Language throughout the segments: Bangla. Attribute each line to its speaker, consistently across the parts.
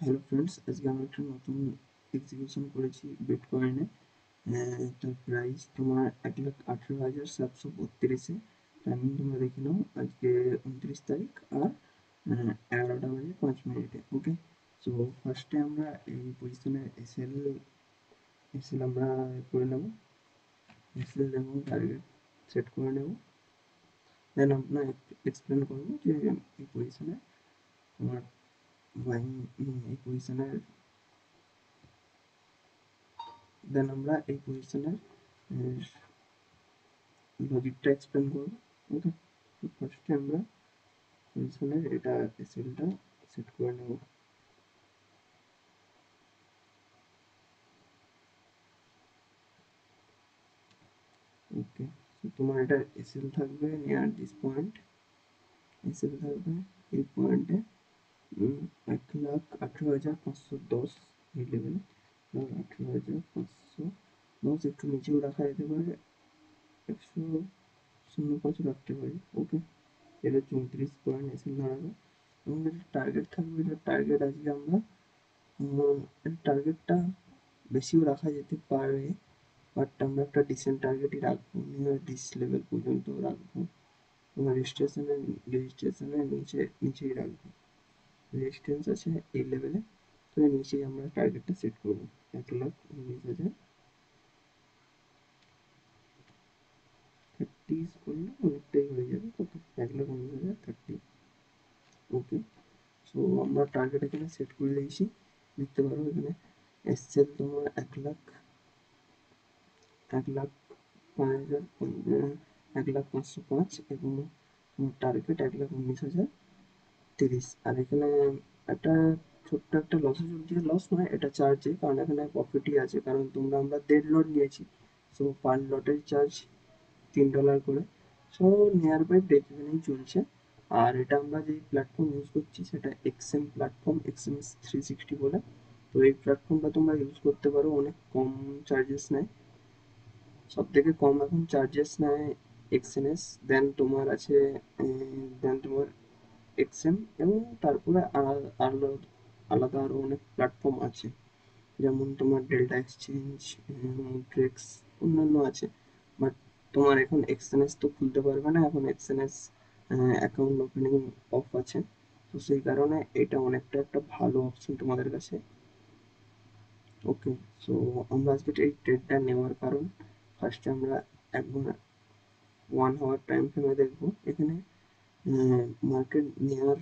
Speaker 1: হ্যালো ফ্রেন্ডস, আজকে আমরা একটা নতুন এক্সিবিশন করেছি বিটকয়েনে। তার প্রাইস তোমার 1,18,732। টাইমিং তোমরা দেখে নাও, আজকে 29 তারিখ আর 11টা বেজে 5 মিনিটে। ওকে, সো ফার্স্টে আমরা এই পজিশনে এসএল আমরা করে নেব, এসএল এবং টার্গেট সেট করে নেব। দেন আমরা এক্সপ্লেন করবো যে এই পজিশনে তোমার বাইং, এই পজিশনের দেন আমরা এই পজিশনের লজিকটা এক্সপ্লেন করবো। ওকে, তো ফার্স্টে আমরা পজিশনের এটা এসএলটা সেট করে নেব। ওকে, তো তোমার এটা এসএল থাকবে নিয়ার দিস পয়েন্ট, এসএল থাকবে এই পয়েন্টে 1,18,510 এই লেভেলে। 1,18,510 একটু নিচেও রাখা যেতে পারে, 100.05 রাখতে পারি। ওকে, এটা 34 পয়েন্ট এসএল দাঁড়াবে এবং যেটা টার্গেট থাকবে, এটা টার্গেট আজকে আমরা টার্গেটটা বেশিও রাখা যেতে পারে, বাট আমরা একটা ডিসেন্ট টার্গেটই রাখবো, নিয়ার দিস লেভেল পর্যন্ত রাখবো। তোমার রেজিস্ট্রেশনের নিচেই রাখবো। রেজিস্ট্যান্স আছে এই লেভেলে, তো এর নিচেই আমরা টার্গেটটা সেট করবো। 1,19,000 30 করলে অনেকটাই হয়ে যাবে। কত? 1,19,030। ওকে, সো আমরা টার্গেট এখানে সেট করে দিয়েছি। দেখতে পারো এখানে এসছে তোমার 1,05,005 এবং তোমার টার্গেট 1,19,030। আর এখানে একটা ছোট্ট একটা লসও চলছে, লস নয় এটা চার্জে, কারণ এখানে প্রফিটই আছে, কারণ আমরা 1.5 লট নিয়েছি। সো পার লটের চার্জ $3 করে। সো নিয়ার বাই ব্রেক ইভেনেই চলছে। আর এটা আমরা যেই প্ল্যাটফর্ম ইউজ করছি সেটা এক্সএম প্ল্যাটফর্ম, এক্সএমএস 360 বলে। তো এই প্ল্যাটফর্মটা তোমরা ইউজ করতে পারো, অনেক কম চার্জেস নেয়। সব থেকে কম এখন চার্জেস নেয় এক্সএনএস, দেন তোমার আছে দেন তোমার এক্সএম, এবং তারপরে আলাদা আলাদা আরও অনেক প্ল্যাটফর্ম আছে, যেমন তোমার ডেল্টা এক্সচেঞ্জ, মুদ্রেক্স, অন্যান্য আছে। বাট তোমার এখন এক্সএনএস তো খুলতে পারবে না, এখন এক্সএনএস অ্যাকাউন্ট ওপেনিং অফ আছে। তো সেই কারণে এটা অনেকটা একটা ভালো অপশন তোমাদের কাছে। ওকে, সো আমরা আজকে এই ট্রেডটা নেওয়ার কারণ, ফার্স্টে আমরা একবার 1 আওয়ার টাইম ফ্রেমে দেখবো। এখানে মার্কেট নেওয়ার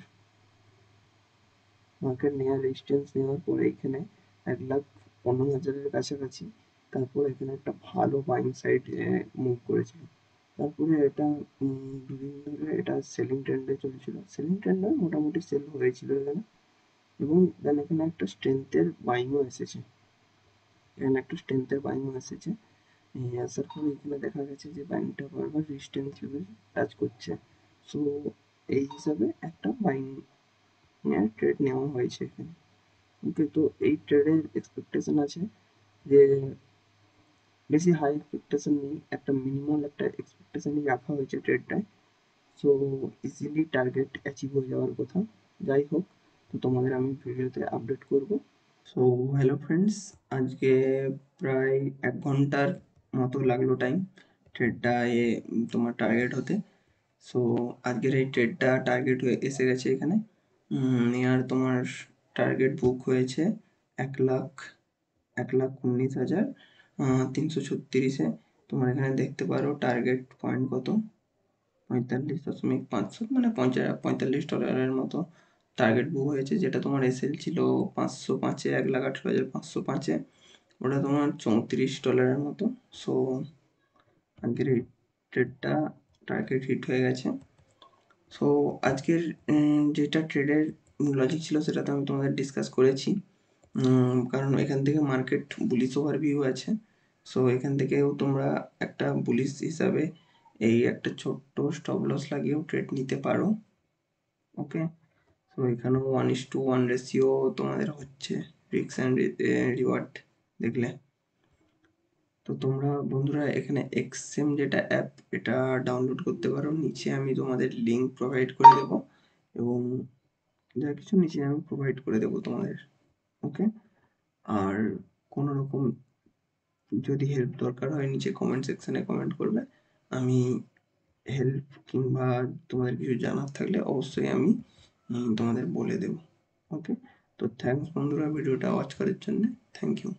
Speaker 1: রেজিস্ট্যান্স নেওয়ার পরে এখানে 1,15,000-এর কাছাকাছি, তারপর এখানে একটা ভালো বাইং সাইড মুভ করেছিল। তারপরে এটা দুদিন ধরে এটা সেলিং ট্রেন্ডে চলেছিল, সেলিং ট্রেন্ড নয়, মোটামুটি সেল হয়েছিল এখানে। এবং দেন এখানে একটা স্ট্রেংথের বাইংও এসেছে, আসার পরে এখানে দেখা গেছে যে বাইংটা বারবার রেজিস্ট্যান্স লেভেল টাচ করছে। সো এই হিসাবে একটা বাইং ট্রেড নেওয়া হয়েছে এখানে। ওকে, তো এই ট্রেডের এক্সপেকটেশন আছে যে, বেশি হাই এক্সপেকটেশন নেই, একটা মিনিমাল একটা এক্সপেকটেশনই রাখা হয়েছে ট্রেডটায়। সো ইজিলি টার্গেট অ্যাচিভ হয়ে যাওয়ার কথা। যাই হোক, তো তোমাদের আমি ভিডিওতে আপডেট করব। সো হ্যালো ফ্রেন্ডস, আজকে প্রায় 1 ঘন্টার মতো লাগলো টাইম ট্রেডটা তোমার টার্গেট হতে। সো আজকের এই ট্রেডটা টার্গেট হয়ে এসে গেছে এখানে। নিয়ার তোমার টার্গেট বুক হয়েছে 1,19,336-এ। তোমার এখানে দেখতে পারো টার্গেট পয়েন্ট কত, 45.5, মানে $45 মতো টার্গেট বুক হয়েছে। যেটা তোমার এসএল ছিল 505-এ, 1,18,505-এ, ওটা তোমার $34 মতো। সো আজকের এই ট্রেডটা টার্গেট হিট হয়ে গেছে। সো আজকের যেটা ট্রেডের লজিক ছিল সেটা তো আমি তোমাদের ডিসকাস করেছি, কারণ এখান থেকে মার্কেট বুলিশ ওভারভিউ আছে। সো এখান থেকেও তোমরা একটা বুলিশ হিসাবে এই একটা ছোট্ট স্টপ লস লাগিয়েও ট্রেড নিতে পারো। ওকে, সো এখানেও 1:1 রেশিও তোমাদের হচ্ছে, রিস্ক অ্যান্ড রিওয়ার্ড দেখলে। তো তোমরা বন্ধুরা এখানে এক্সএম যেটা অ্যাপ, এটা ডাউনলোড করতে পারো, নিচে আমি তোমাদের লিঙ্ক প্রোভাইড করে দেবো, এবং যা কিছু নিচে আমি প্রোভাইড করে দেবো তোমাদের। ওকে? আর কোনো রকম যদি হেল্প দরকার হয় নিচে কমেন্ট সেকশনে কমেন্ট করবে। আমি হেল্প কিংবা তোমাদের কিছু জানার থাকলে অবশ্যই আমি তোমাদের বলে দেবো। ওকে? তো থ্যাংকস বন্ধুরা ভিডিওটা ওয়াচ করার জন্যে। Thank you.